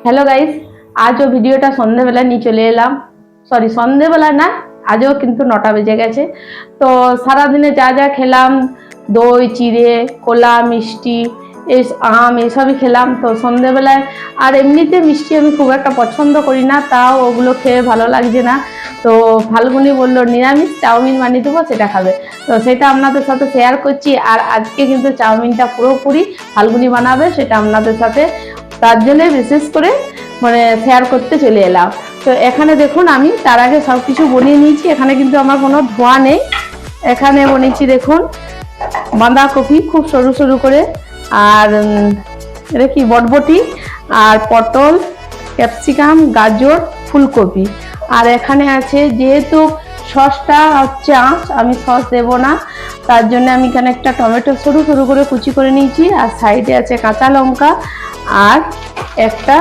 Hello guys, আজও ভিডিওটা সন্ধ্যেবেলা নিয়ে চলে এলাম। সরি, সন্ধ্যেবেলা না, আজও কিন্তু 9টা বেজে গেছে। তো সারাদিনে যা যা খেলাম, দই চিড়ে কলা মিষ্টি এই আম এসবই খেলাম। তো সন্ধ্যেবেলায় আর এমনিতে মিষ্টি আমি খুব একটা পছন্দ করি না, তাও ওগুলো খেয়ে ভালো লাগছে না। তো ফাল্গুনি বললো নিরামিষ চাউমিন বানিয়ে দেবো, সেটা খাবে। তো সেটা আপনাদের সাথে শেয়ার করছি। আর আজকে কিন্তু চাউমিনটা পুরোপুরি ফাল্গুনি বানাবে, সেটা আপনাদের সাথে তার জন্য বিশেষ করে শেয়ার করতে চলে এলাম। তো এখানে দেখুন, আমি তার আগে সব কিছু বনিয়ে নিয়েছি। এখানে কিন্তু আমার কোনো ধোয়া নেই। এখানে বনিয়েছি দেখুন বাঁধাকপি খুব সরু সরু করে, আর এটা কি বটবটি, আর পটল, ক্যাপসিকাম, গাজর, ফুলকপি। আর এখানে আছে, যেহেতু সসটা হচ্ছে আঁশ, আমি সস দেবো না, তার জন্য আমি এখানে একটা টমেটো সরু সরু করে কুচি করে নিয়েছি। আর সাইডে আছে কাঁচা লঙ্কা, আর একটা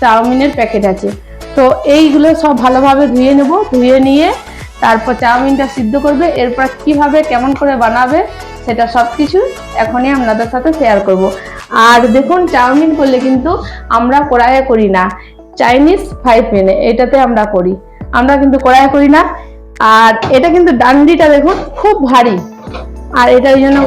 চাউমিনের প্যাকেট আছে। তো এইগুলো সব ভালোভাবে ধুয়ে নেব, ধুয়ে নিয়ে তারপর চাউমিনটা সিদ্ধ করবে। এরপর কিভাবে কেমন করে বানাবে সেটা সব কিছু এখনই আপনাদের সাথে শেয়ার করব। আর দেখুন, চাউমিন করলে কিন্তু আমরা কড়াইয়ে করি না, চাইনিজ ফ্রাই প্যানে এটাতে আমরা করি, আমরা কিন্তু কড়াইয়ে করি না। আর এটা কিন্তু ডান্ডিটা দেখুন খুব ভারী, আর এটা ওই জন্য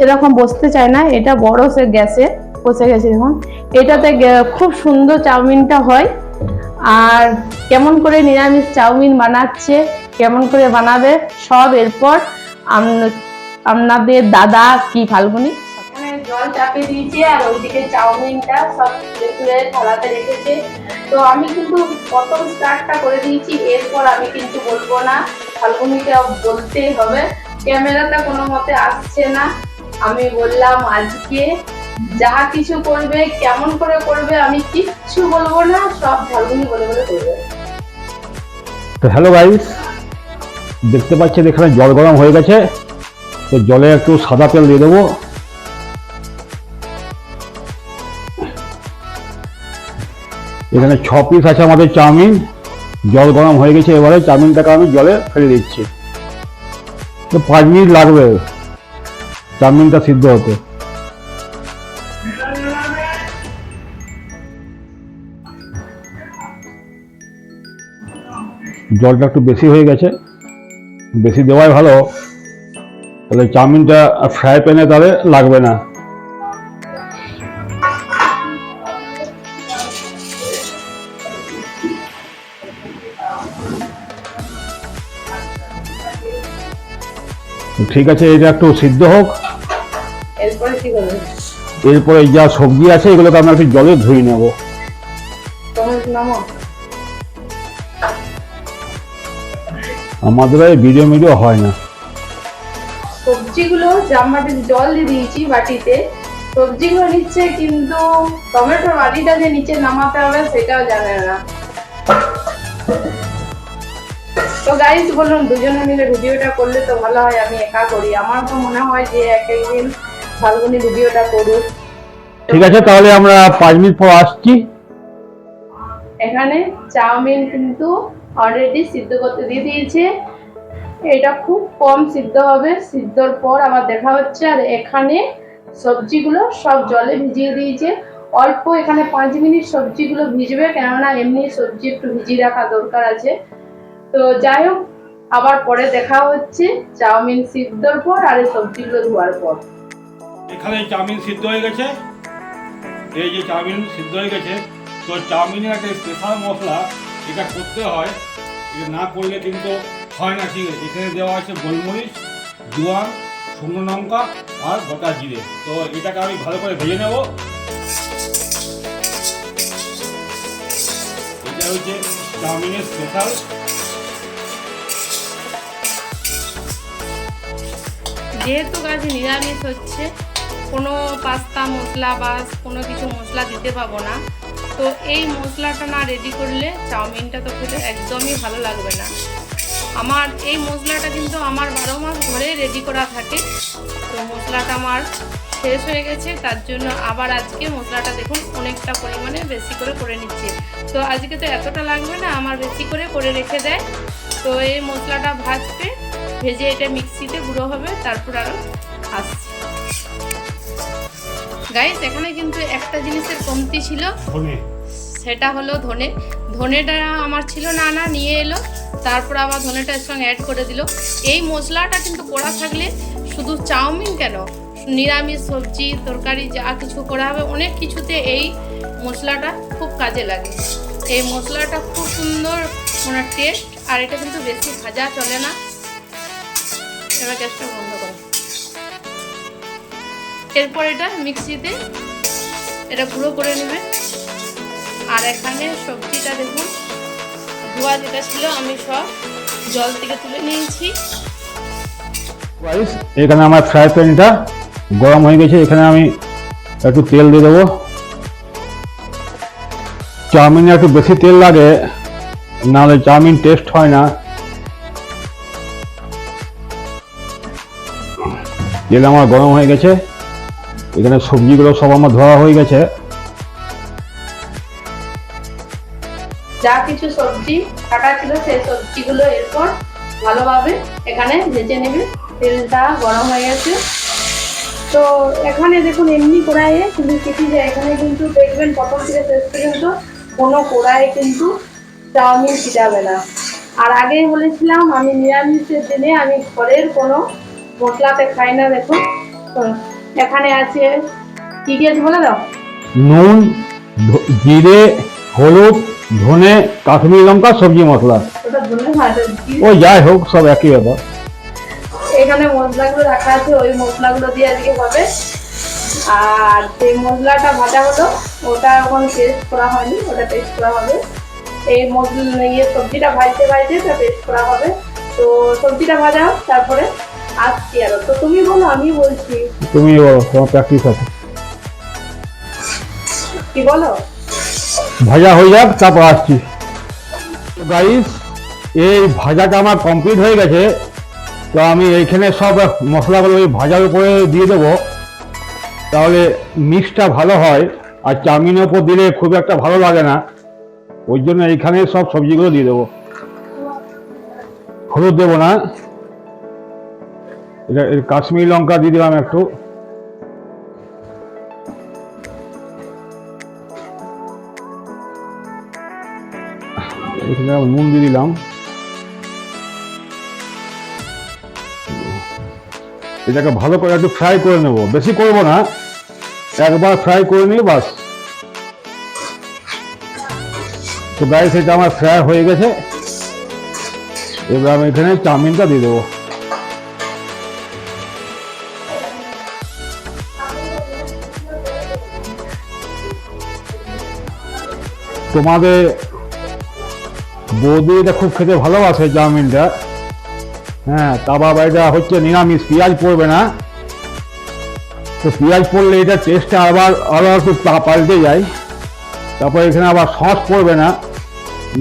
এরকম বসতে চায় না। এটা বড় সে গ্যাসে বসে গেছে দেখুন। এটাতে খুব সুন্দর চাউমিনটা হয়। আর কেমন করে নিরামিষ চাউমিন বানাচ্ছে, কেমন করে বানাবে, সব এরপর আপনাদের দাদা কি ফাল্গুনি এখানে জল চাপিয়ে দিয়েছে, আর ওইদিকে চাউমিনটা সব তুলে থালাতে রেখেছে। তো আমি কিন্তু প্রথম স্টার্টটা করে দিয়েছি, এরপর আমি কিন্তু বলবো না, ফাল্গুনিকে বলতেই হবে। ক্যামেরাটা কোনো মতে আসছে না, আমি বললাম আজকে যা কিছু করবে কেমন করে করবে আমি কিচ্ছু বলবো না, সব ফাল্গুনি বলে বলে করবে। তো হ্যালো গাইস, দেখতে পাচ্ছেন এখানে জল গরম হয়ে গেছে। তো জলে একটু সাদা তেল দিয়ে দেবো। এখানে 6 পিস আছে আমাদের চাউমিন। জল গরম হয়ে গেছে, এবারে চাউমিনটাকে আমি জলে ফেলে দিচ্ছি। তো 5 মিনিট লাগবে চাউমিনটা সিদ্ধ হতে। জলটা একটু বেশি হয়ে গেছে, বেশি দেওয়াই ভালো, তাহলে চাউমিনটা ফ্রাই প্যানে তাহলে লাগবে না। ঠিক আছে, এটা একটু সিদ্ধ হোক। এরপরে কি করবে? এরপরে যা সবজি আছে এগুলোকে আমরা একটু জলে ধুয়ে নেব। আমাদের ভিডিও হয় না। সবজিগুলো জামবাটিতে জল দিয়ে দিয়েছি, বাটিতে সবজিগুলো নিচ্ছে, কিন্তু টমেটোর বাটিটা যে নিচে নামাতে হবে সেটাও জানে না। তো গাইস, বলুন দুজনে মিলে ভিডিওটা করলে তো ভালো হয়, আমি একা করি। আমার তো মনে হয় যে একদিন ফাল্গুনি ভিডিওটা করুক। ঠিক আছে, তাহলে আমরা 5 মিনিট পর আসছি। এখানে চাউমিন কিন্তু অলরেডি সিদ্ধ করতে দিয়ে দিয়েছে, এটা খুব কম সিদ্ধ হবে, সিদ্ধর পর আবার দেখা হচ্ছে। আর এখানে সবজিগুলো সব জলে ভিজিয়ে দিয়েছে, অল্প এখানে 5 মিনিট সবজিগুলো ভিজবে, কেননা এমনি সবজি একটু ভিজিয়ে রাখা দরকার আছে। তো যাই হোক, আবার পরে দেখা হচ্ছে চাউমিন সিদ্ধর পর আর এই সবজিগুলো ধোয়ার পর। এখানে চাউমিন সিদ্ধ হয়ে গেছে, এই যে চাউমিন সিদ্ধ হয়ে গেছে। তো চাউমিনের একটা স্পেশাল মশলা এটা করতে হয়, এটা না করলে কিন্তু হয় না। ঠিক আছে, এখানে দেওয়া আছে গোলমরিচ, জোয়ান, শুকনো লঙ্কা আর গোটা জিরে। তো এটাকে আমি ভালো করে ভেজে নেব। এটা হচ্ছে চাউমিনের স্পেশাল। যেহেতু গাছ নিরামিষ হচ্ছে, কোনো পাস্তা মশলা বা কোনো কিছু মশলা দিতে পাবো না, তো এই মশলাটা না রেডি করলে চাউমিনটা তো খেতে একদমই ভালো লাগবে না। আমার এই মশলাটা কিন্তু আমার 12 মাস ধরে রেডি করা থাকে। তো মশলাটা আমার শেষ হয়ে গেছে, তার জন্য আবার আজকে মশলাটা দেখুন অনেকটা পরিমাণে বেশি করে করে নিচ্ছে। তো আজকে তো এতটা লাগবে না, আমার বেশি করে রেখে দেয়। তো এই মশলাটা ভাজবে, ভেজে এটা মিক্সিতে গুঁড়ো হবে, তারপর আরও আসছে। গাইস, এখানে কিন্তু একটা জিনিসের কমতি ছিল, সেটা হলো ধনে। ধনেটা আমার ছিল না, নিয়ে এলো, তারপর আবার ধনেটা এর সঙ্গে অ্যাড করে দিল। এই মশলাটা কিন্তু করা থাকলে শুধু চাউমিন কেন, নিরামিষ সবজি তরকারি যা কিছু করা হবে অনেক কিছুতে এই মশলাটা খুব কাজে লাগে। এই মশলাটা খুব সুন্দর মানে টেস্ট, আর এটা কিন্তু বেশি ভাজা চলে না। এবার গ্যাসটা বন্ধ করো। এরপর এটা মিক্সিতে এটা গুঁড়ো করে নেবে। আর এখানে সবজিটা দেখুন ধোয়া যেটা ছিল আমি সব জল থেকে তুলে নিয়েছি। এখানে আমার ফ্রাই প্যানটা গরম হয়ে গেছে, এখানে আমি একটু তেল দিয়ে দেবো। চাউমিনে একটু বেশি তেল লাগে, নাহলে চাউমিন টেস্ট হয় না। তেল আমার গরম হয়ে গেছে, এখানে সবজিগুলো সব আমার ধোয়া হয়ে গেছে। যা কিছু সবজি কাটা ছিল সেই সবজিগুলো এরপর ভালোভাবে এখানে ভেজে নেবে। তেলটা গরম হয়ে গেছে। তো এখানে দেখুন এমনি কড়াইয়ে কিন্তু কেটে যায়, এখানে কিন্তু দেখবেন প্রথম থেকে শেষ পর্যন্ত কোনো কড়াইয়ে কিন্তু চাউমিন ছিটাবে না। আর আগেই বলেছিলাম আমি নিরামিষের দিনে আমি ঘরের কোনো মশলাতে খাই না। দেখুন এখানে আছে কি কি আছে বলে দাও। নুন, জিরে, হলুদ, ধনে, কাশ্মীরি লঙ্কা, সবজি মশলা, ওটা ধনে ভাজা ওই যাই হোক সব একই ব্যাপার। এখানে মশলাগুলো রাখা আছে, ওই মশলাগুলো দিয়ে আজকে হবে। আর সেই মশলাটা ভাজা হলো, ওটা এখন পেস্ট করা হয়নি, ওটা পেস্ট করা হবে। এই মশলা সবজিটা ভাজতে ভাজতে ওটা পেস্ট করা হবে। তো সবজিটা ভাজা হোক, তারপরে আসছি আরো। তো তুমি বলো, আমি বলছি। তুমি বলো, তোমার প্র্যাকটিস আছে। কি বলো? ভাজা হয়ে যাক তারপর আসছি। গাইস, এই ভাজাটা আমার কমপ্লিট হয়ে গেছে। তো আমি এইখানে সব মশলাগুলো ওই ভাজার উপরে দিয়ে দেবো, তাহলে মিক্সটা ভালো হয়। আর চাউমিনের উপর দিলে খুব একটা ভালো লাগে না, ওই জন্য এইখানে সব সবজিগুলো দিয়ে দেবো। হলুদ দেবো না, এটা কাশ্মীরি লঙ্কা দিয়ে দিলাম একটু। এখানে নুন দিয়ে দিলাম। এটাকে ভালো করে একটু ফ্রাই করে নেবো, বেশি করবো না, একবার ফ্রাই করে নিয়ে বাস। তো গাইস, এটা আমার ফ্রাই হয়ে গেছে। এবার আমি এখানে চাউমিনটা দিয়ে দেবো। তোমাদের বৌদি এটা খুব খেতে ভালোবাসে চাউমিনটা। হ্যাঁ, তা বাবা এটা হচ্ছে নিরামিষ, পেঁয়াজ পড়বে না। তো পেঁয়াজ পড়লে এটা টেস্টটা আবার একটু পাল্টে যায়। তারপর এখানে আবার সস পড়বে না,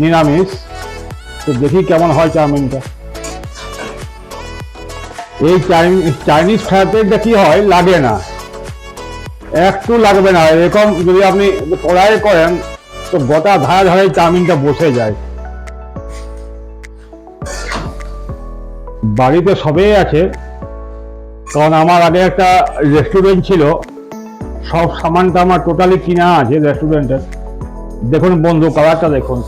নিরামিষ। তো দেখি কেমন হয় চাউমিনটা। এই চাইনিজ ফ্রাইটা কি হয়, লাগে না, একটু লাগবে না। এরকম যদি আপনি কড়াইয়ে করেন তো গোটা ধারে ধারে চাউমিনটা বসে যায়। বাড়িতে সবই আছে, কারণ আমার আগে একটা রেস্টুরেন্ট ছিল, সব সামানটা আমার টোটালি কিনা আছে রেস্টুরেন্টের। দেখুন বন্ধু, কালারটা দেখুন।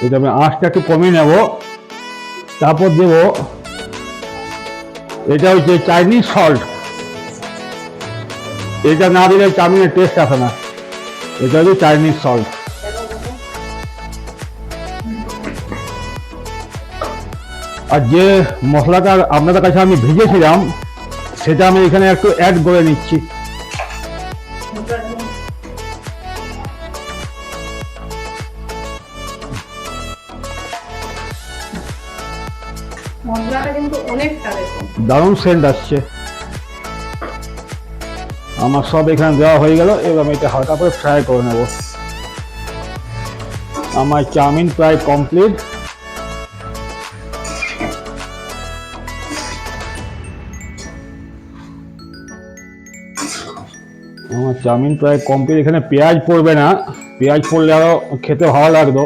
এটা আমি আঁচটা একটু কমিয়ে নেব, তারপর দেব এটা হচ্ছে চাইনিজ সল্ট। এটা না দিলে চাউমিনের টেস্ট আসে না, এটা হচ্ছে চাইনিজ সল্ট। আর যে মশলাটা আপনাদের কাছে আমি ভিজেছিলাম সেটা আমি এখানে একটু অ্যাড করে নিচ্ছি। মশলাটা কিন্তু অনেকটা দেখুন দারুণ সেন্ট আসছে। আমার সব এখানে দেওয়া হয়ে গেল। এবার আমি এটা হালকা করে ফ্রাই করে নেব। আমার চাউমিন প্রায় কমপ্লিট। আমার চাউমিন প্রায় কমপ্লিট। এখানে পেঁয়াজ পড়বে না, পেঁয়াজ পড়লে আরো খেতে ভালো লাগতো।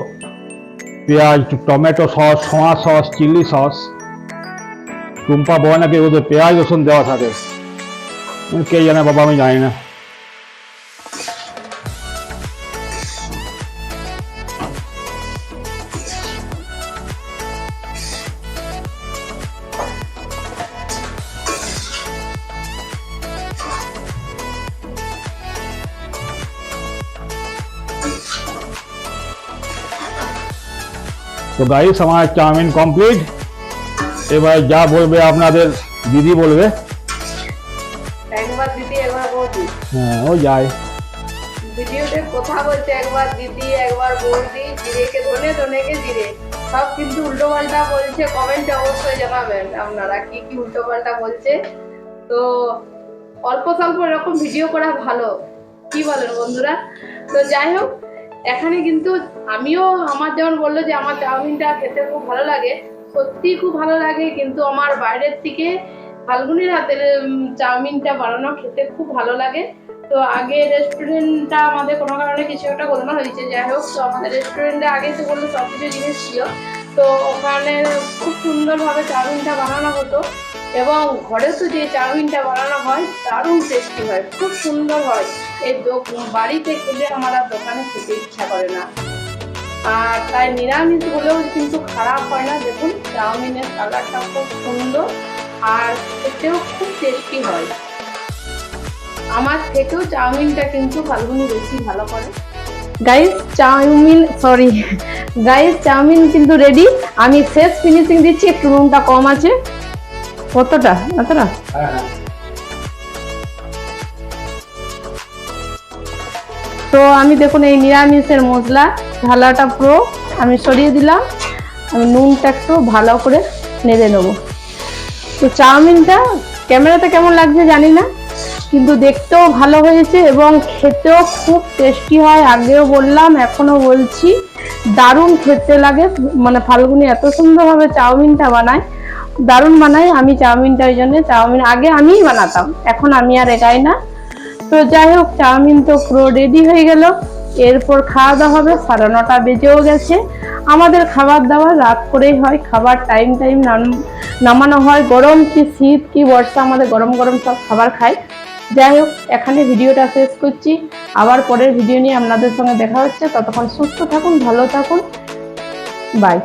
পেঁয়াজ, tomato sauce, soya sauce, chilli sauce, Tumpa বয় নাকি ওদের পেঁয়াজ রসুন দেওয়া থাকে, কে জানে বাবা, আমি জানি না। তো গাইস আমার চাউমিন কমপ্লিট। এবার যা বলবে আপনাদের দিদি বলবে। একবার দিদি একবার বৌদি, হ্যাঁ ও যায় ভিডিওতে কথা বলছে, একবার দিদি একবার বৌদি, জিরেকে ধনে ধনেকে জিরে, সব কিন্তু উল্টো পাল্টা বলছে। কমেন্টে অবশ্যই জানাবেন আপনারা কি কি উল্টো পাল্টা বলছে। তো অল্প স্বল্প এরকম ভিডিও করা ভালো, কি বলেন বন্ধুরা? তো যাই হোক, এখানে কিন্তু আমিও, আমার যেমন বললো যে আমার চাউমিনটা খেতে খুব ভালো লাগে, সত্যি খুব ভালো লাগে, কিন্তু আমার বাইরের থেকে ফাল্গুনির হাতের চাউমিনটা বানানো খেতে খুব ভালো লাগে। তো আগে রেস্টুরেন্টটা আমাদের কোনো কারণে কিছু একটা গোলমাল হয়েছে, যাই হোক, তো আমাদের রেস্টুরেন্টে আগে তো বললো সব কিছু জিনিস ছিল, তো ওখানে খুব সুন্দরভাবে চাউমিনটা বানানো হতো, এবং ঘরে তো যে চাউমিনটা বানানো হয় দারুণ টেস্টি হয়, খুব সুন্দর হয়। এই বাড়িতে খেলে আমার আর দোকানে খেতে ইচ্ছা করে না। আর তাই নিরামিষ হলেও কিন্তু খারাপ হয় না। দেখুন চাউমিনের কালারটা খুব সুন্দর আর খেতেও খুব টেস্টি হয়। আমার থেকেও চাউমিনটা কিন্তু ফাল্গুনি বেশি ভালো করে। গাইস চাউমিন কিন্তু রেডি। আমি শেষ ফিনিশিং দিচ্ছি, একটু নুনটা কম আছে। কতটা? এতটা? তো আমি দেখুন এই নিরামিষের মশলা ঢালাটা পুরো আমি সরিয়ে দিলাম। আমি নুনটা একটু ভালো করে নেড়ে নেবো। তো চাউমিনটা ক্যামেরাতে কেমন লাগছে জানি না, কিন্তু দেখতেও ভালো হয়েছে এবং খেতেও খুব টেস্টি হয়। আগেও বললাম, এখনো বলছি, দারুণ খেতে লাগে। মানে ফাল্গুনি এত সুন্দরভাবে চাউমিনটা বানায়, দারুণ বানায়। আমি চাউমিনটা ওই জন্য চাউমিন আগে আমিই বানাতাম, এখন আমি আর একাই না। তো যাই হোক, চাউমিন তো পুরো রেডি হয়ে গেল। এরপর খাওয়া দাওয়া হবে, 9:30 বেজেও গেছে। আমাদের খাবার দাবার রাত করেই হয়, খাবার টাইম নামানো হয়। গরম কি শীত কি বর্ষা, আমাদের গরম গরম সব খাবার খাই। যাই হোক, এখানে ভিডিওটা শেষ করছি। আবার পরের ভিডিও নিয়ে আপনাদের সঙ্গে দেখা হচ্ছে। ততক্ষণ সুস্থ থাকুন, ভালো থাকুন, বাই।